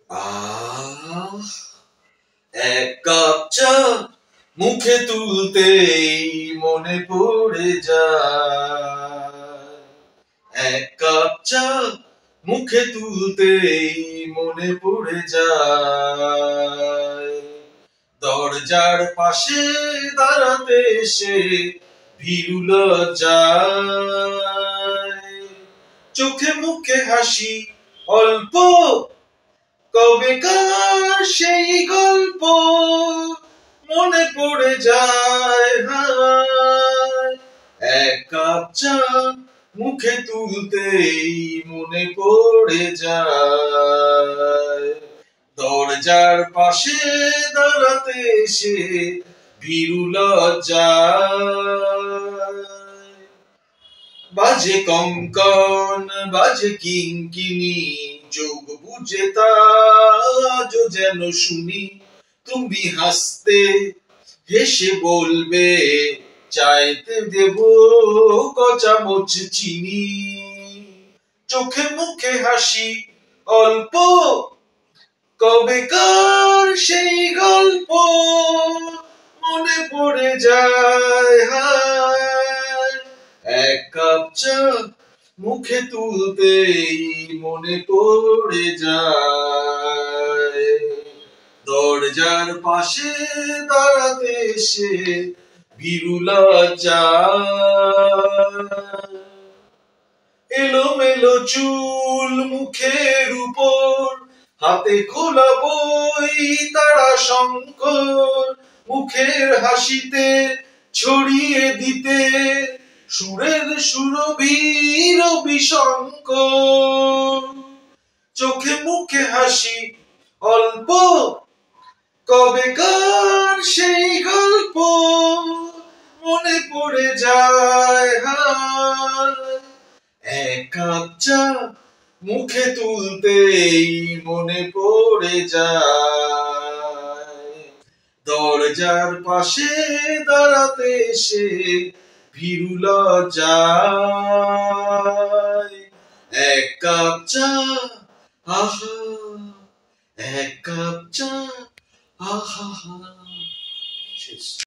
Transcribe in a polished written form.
আহ এক কাপ চা মুখে তুলতেই মনে পড়ে যায়। এক কাপ চা মুখে তুলতেই মনে পড়ে যায়। দরজার পাশে দাঁড়াতে সে ভীরু লজ্জায়। চোখে মুখে হাসি অল্প, কবেকার সেই গল্প মনে পড়ে যায়। হায় এক কাপ চা মুখে তুলতেই মনে পড়ে যায়। দরজার পাশে দাঁড়াতে সে ভীরু লজ্জায়। বাজে কঙ্কন বাজে কিঙ্কিনি, যোগ বুঝে তা আজও যেন শুনি। তুমি হাসতে হেসে বলবে, চাইতে দেব ক চামচ চিনি। চোখে মুখে হাসি অল্প, কবেকার সেই গল্প মনে পড়ে যায়। হায় এক কাপ চা মুখে তুলতেই মনে পড়ে যায়। দরজার পাশে দাঁড়াতে সে ভীরু লজ্জায়। এলোমেলো চুল মুখের উপর, হাতে খোলা বই তারা শঙ্কর। মুখের হাসিতে ছড়িয়ে দিতে সুরের সুরভি রবি শঙ্কর। চোখে মুখে হাসি অল্প, কবেকার সেই গল্প মনে পড়ে যায়। হায় এক কাপ চা মুখে তুলতেই মনে পড়ে যায়। দরজার পাশে দাঁড়াতে সে ভীরু লজ্জায়। এক কাপ চা, আহা এক কাপ চা, আহা শেষ।